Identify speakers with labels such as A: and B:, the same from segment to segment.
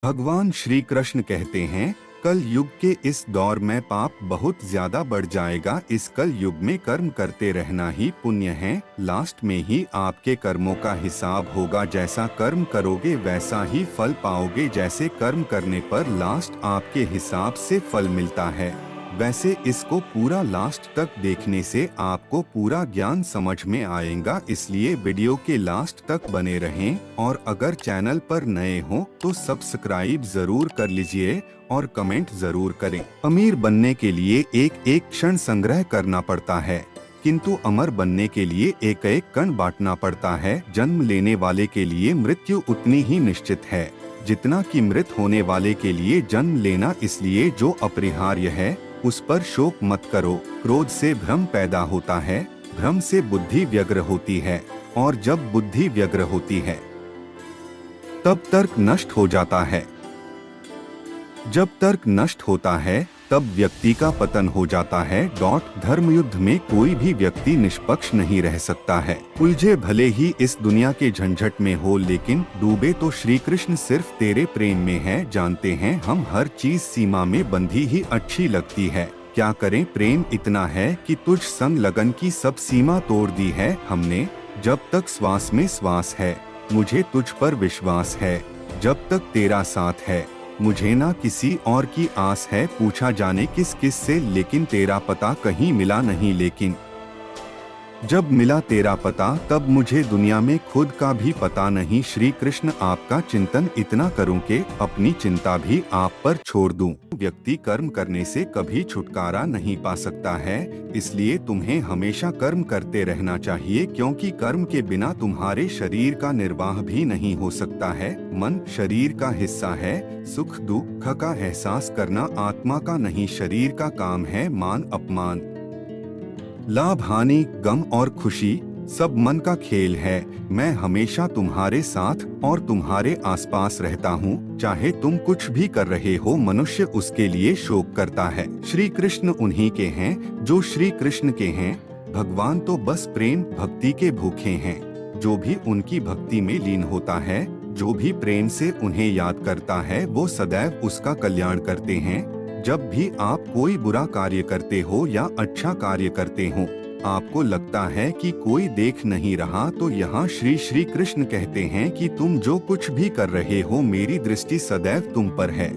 A: भगवान श्री कृष्ण कहते हैं, कल युग के इस दौर में पाप बहुत ज्यादा बढ़ जाएगा। इस कल युग में कर्म करते रहना ही पुण्य है। लास्ट में ही आपके कर्मों का हिसाब होगा। जैसा कर्म करोगे वैसा ही फल पाओगे। जैसे कर्म करने पर लास्ट आपके हिसाब से फल मिलता है, वैसे इसको पूरा लास्ट तक देखने से आपको पूरा ज्ञान समझ में आएगा। इसलिए वीडियो के लास्ट तक बने रहें और अगर चैनल पर नए हो तो सब्सक्राइब जरूर कर लीजिए और कमेंट जरूर करें। अमीर बनने के लिए एक एक क्षण संग्रह करना पड़ता है, किंतु अमर बनने के लिए एक एक कण बांटना पड़ता है। जन्म लेने वाले के लिए मृत्यु उतनी ही निश्चित है जितना कि मृत होने वाले के लिए जन्म लेना। इसलिए जो अपरिहार्य है उस पर शोक मत करो। क्रोध से भ्रम पैदा होता है, भ्रम से बुद्धि व्यग्र होती है और जब बुद्धि व्यग्र होती है तब तर्क नष्ट हो जाता है। जब तर्क नष्ट होता है तब व्यक्ति का पतन हो जाता है। धर्म युद्ध में कोई भी व्यक्ति निष्पक्ष नहीं रह सकता है। उलझे भले ही इस दुनिया के झंझट में हो, लेकिन डूबे तो श्री कृष्ण सिर्फ तेरे प्रेम में है। जानते हैं हम हर चीज सीमा में बंधी ही अच्छी लगती है। क्या करें, प्रेम इतना है कि तुझ संग लगन की सब सीमा तोड़ दी है हमने। जब तक श्वास में श्वास है मुझे तुझ पर विश्वास है। जब तक तेरा साथ है मुझे ना किसी और की आस है। पूछा जाने किस किस से, लेकिन तेरा पता कहीं मिला नहीं। लेकिन जब मिला तेरा पता तब मुझे दुनिया में खुद का भी पता नहीं। श्री कृष्ण आपका चिंतन इतना करूं कि अपनी चिंता भी आप पर छोड़ दूं। व्यक्ति कर्म करने से कभी छुटकारा नहीं पा सकता है, इसलिए तुम्हें हमेशा कर्म करते रहना चाहिए, क्योंकि कर्म के बिना तुम्हारे शरीर का निर्वाह भी नहीं हो सकता है। मन शरीर का हिस्सा है। सुख दुख का एहसास करना आत्मा का नहीं शरीर का काम है। मान अपमान, लाभ हानि, गम और खुशी सब मन का खेल है। मैं हमेशा तुम्हारे साथ और तुम्हारे आसपास रहता हूँ। चाहे तुम कुछ भी कर रहे हो, मनुष्य उसके लिए शोक करता है। श्री कृष्ण उन्हीं के हैं जो श्री कृष्ण के हैं। भगवान तो बस प्रेम भक्ति के भूखे हैं। जो भी उनकी भक्ति में लीन होता है, जो भी प्रेम से उन्हें याद करता है, वो सदैव उसका कल्याण करते हैं। जब भी आप कोई बुरा कार्य करते हो या अच्छा कार्य करते हो, आपको लगता है कि कोई देख नहीं रहा, तो यहाँ श्री श्री कृष्ण कहते हैं कि तुम जो कुछ भी कर रहे हो मेरी दृष्टि सदैव तुम पर है।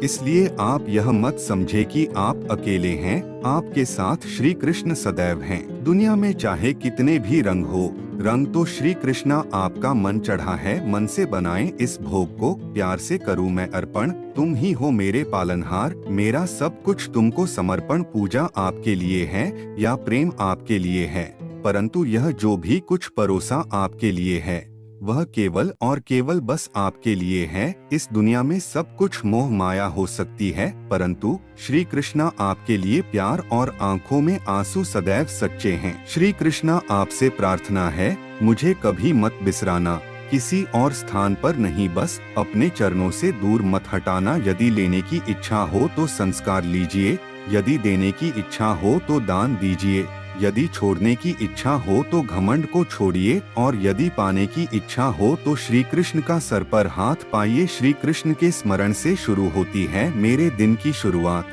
A: इसलिए आप यह मत समझे कि आप अकेले हैं, आपके साथ श्री कृष्ण सदैव हैं। दुनिया में चाहे कितने भी रंग हो, रंग तो श्री कृष्णा आपका मन चढ़ा है। मन से बनाएं इस भोग को, प्यार से करूं मैं अर्पण। तुम ही हो मेरे पालनहार, मेरा सब कुछ तुमको समर्पण। पूजा आपके लिए है या प्रेम आपके लिए है, परंतु यह जो भी कुछ परोसा आपके लिए है वह केवल और केवल बस आपके लिए है। इस दुनिया में सब कुछ मोह माया हो सकती है, परंतु श्री कृष्णा आपके लिए प्यार और आंखों में आंसू सदैव सच्चे हैं। श्री कृष्णा आपसे प्रार्थना है, मुझे कभी मत बिसराना, किसी और स्थान पर नहीं, बस अपने चरणों से दूर मत हटाना। यदि लेने की इच्छा हो तो संस्कार लीजिए, यदि देने की इच्छा हो तो दान दीजिए, यदि छोड़ने की इच्छा हो तो घमंड को छोड़िए, और यदि पाने की इच्छा हो तो श्री कृष्ण का सर पर हाथ पाइए। श्री कृष्ण के स्मरण से शुरू होती है मेरे दिन की शुरुआत।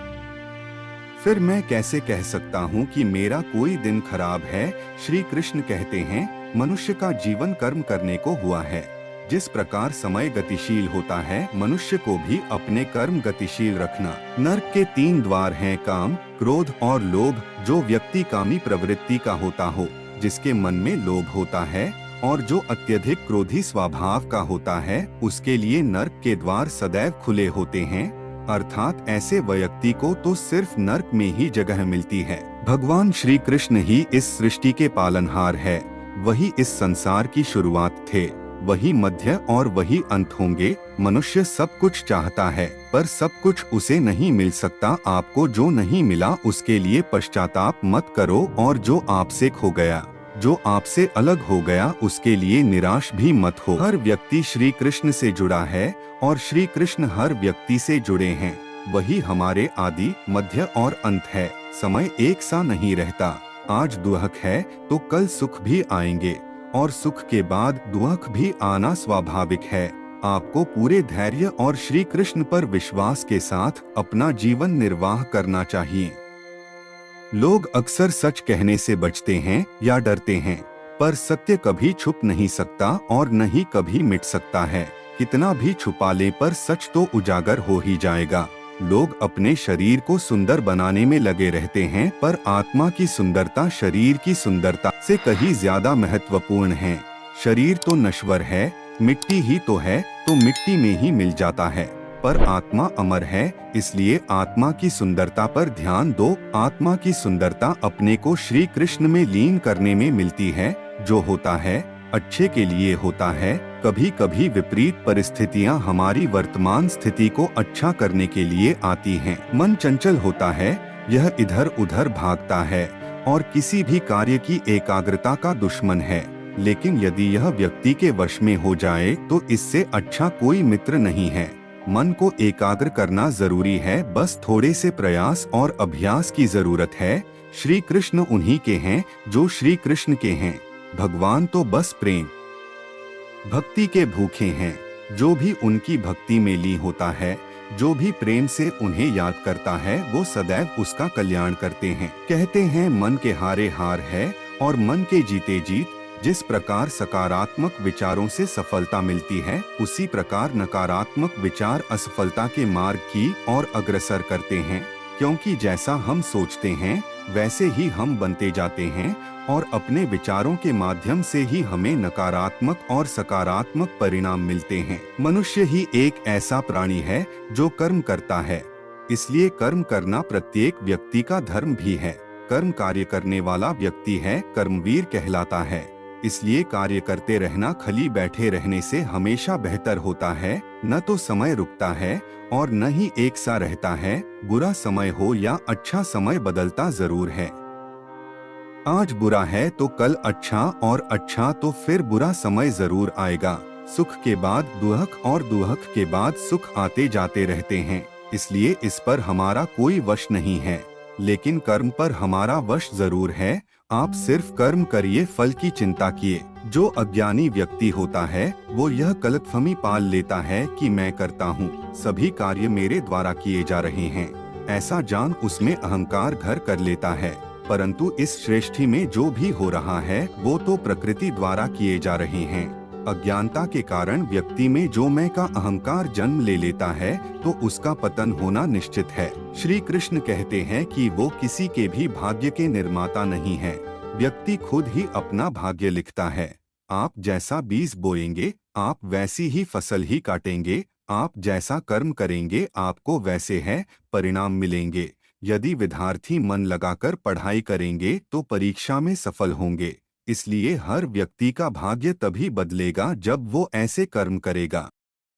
A: फिर मैं कैसे कह सकता हूँ कि मेरा कोई दिन खराब है। श्री कृष्ण कहते हैं, मनुष्य का जीवन कर्म करने को हुआ है। जिस प्रकार समय गतिशील होता है, मनुष्य को भी अपने कर्म गतिशील रखना। नरक के 3 द्वार हैं, काम, क्रोध और लोभ। जो व्यक्ति कामी प्रवृत्ति का होता हो, जिसके मन में लोभ होता है और जो अत्यधिक क्रोधी स्वभाव का होता है, उसके लिए नरक के द्वार सदैव खुले होते हैं। अर्थात ऐसे व्यक्ति को तो सिर्फ नरक में ही जगह मिलती है। भगवान श्री कृष्ण ही इस सृष्टि के पालनहार है। वही इस संसार की शुरुआत थे, वही मध्य और वही अंत होंगे। मनुष्य सब कुछ चाहता है पर सब कुछ उसे नहीं मिल सकता। आपको जो नहीं मिला उसके लिए पश्चाताप मत करो, और जो आपसे खो गया, जो आपसे अलग हो गया, उसके लिए निराश भी मत हो। हर व्यक्ति श्री कृष्ण से जुड़ा है और श्री कृष्ण हर व्यक्ति से जुड़े हैं। वही हमारे आदि मध्य और अंत है। समय एक सा नहीं रहता। आज दुख है तो कल सुख भी आएंगे, और सुख के बाद दुख भी आना स्वाभाविक है। आपको पूरे धैर्य और श्री कृष्ण पर विश्वास के साथ अपना जीवन निर्वाह करना चाहिए। लोग अक्सर सच कहने से बचते हैं या डरते हैं, पर सत्य कभी छुप नहीं सकता और न ही कभी मिट सकता है। कितना भी छुपा ले पर सच तो उजागर हो ही जाएगा। लोग अपने शरीर को सुंदर बनाने में लगे रहते हैं, पर आत्मा की सुंदरता शरीर की सुंदरता से कहीं ज्यादा महत्वपूर्ण है। शरीर तो नश्वर है, मिट्टी ही तो है, तो मिट्टी में ही मिल जाता है, पर आत्मा अमर है, इसलिए आत्मा की सुंदरता पर ध्यान दो। आत्मा की सुंदरता अपने को श्री कृष्ण में लीन करने में मिलती है। जो होता है अच्छे के लिए होता है। कभी कभी विपरीत परिस्थितियां हमारी वर्तमान स्थिति को अच्छा करने के लिए आती हैं। मन चंचल होता है, यह इधर उधर भागता है और किसी भी कार्य की एकाग्रता का दुश्मन है। लेकिन यदि यह व्यक्ति के वश में हो जाए तो इससे अच्छा कोई मित्र नहीं है। मन को एकाग्र करना जरूरी है, बस थोड़े से प्रयास और अभ्यास की जरूरत है। श्री कृष्ण उन्हीं के हैं जो श्री कृष्ण के हैं। भगवान तो बस प्रेम भक्ति के भूखे हैं। जो भी उनकी भक्ति में लीन होता है, जो भी प्रेम से उन्हें याद करता है, वो सदैव उसका कल्याण करते हैं। कहते हैं मन के हारे हार है और मन के जीते जीत। जिस प्रकार सकारात्मक विचारों से सफलता मिलती है, उसी प्रकार नकारात्मक विचार असफलता के मार्ग की ओर अग्रसर करते हैं। क्योंकि जैसा हम सोचते हैं वैसे ही हम बनते जाते हैं और अपने विचारों के माध्यम से ही हमें नकारात्मक और सकारात्मक परिणाम मिलते हैं। मनुष्य ही एक ऐसा प्राणी है जो कर्म करता है, इसलिए कर्म करना प्रत्येक व्यक्ति का धर्म भी है। कर्म कार्य करने वाला व्यक्ति है कर्मवीर कहलाता है। इसलिए कार्य करते रहना खाली बैठे रहने से हमेशा बेहतर होता है। न तो समय रुकता है और न ही एक सा रहता है। बुरा समय हो या अच्छा समय बदलता जरूर है। आज बुरा है तो कल अच्छा, और अच्छा तो फिर बुरा समय जरूर आएगा। सुख के बाद दुख और दुख के बाद सुख आते जाते रहते हैं, इसलिए इस पर हमारा कोई वश नहीं है। लेकिन कर्म पर हमारा वश जरूर है। आप सिर्फ कर्म करिए, फल की चिंता किए। जो अज्ञानी व्यक्ति होता है वो यह गलतफहमी पाल लेता है कि मैं करता हूँ, सभी कार्य मेरे द्वारा किए जा रहे हैं, ऐसा जान उसमें अहंकार घर कर लेता है। परंतु इस सृष्टि में जो भी हो रहा है वो तो प्रकृति द्वारा किए जा रहे हैं। अज्ञानता के कारण व्यक्ति में जो मैं का अहंकार जन्म ले लेता है तो उसका पतन होना निश्चित है। श्री कृष्ण कहते हैं कि वो किसी के भी भाग्य के निर्माता नहीं है, व्यक्ति खुद ही अपना भाग्य लिखता है। आप जैसा बीज बोएंगे आप वैसी ही फसल ही काटेंगे। आप जैसा कर्म करेंगे आपको वैसे है परिणाम मिलेंगे। यदि विद्यार्थी मन लगाकर पढ़ाई करेंगे तो परीक्षा में सफल होंगे। इसलिए हर व्यक्ति का भाग्य तभी बदलेगा जब वो ऐसे कर्म करेगा।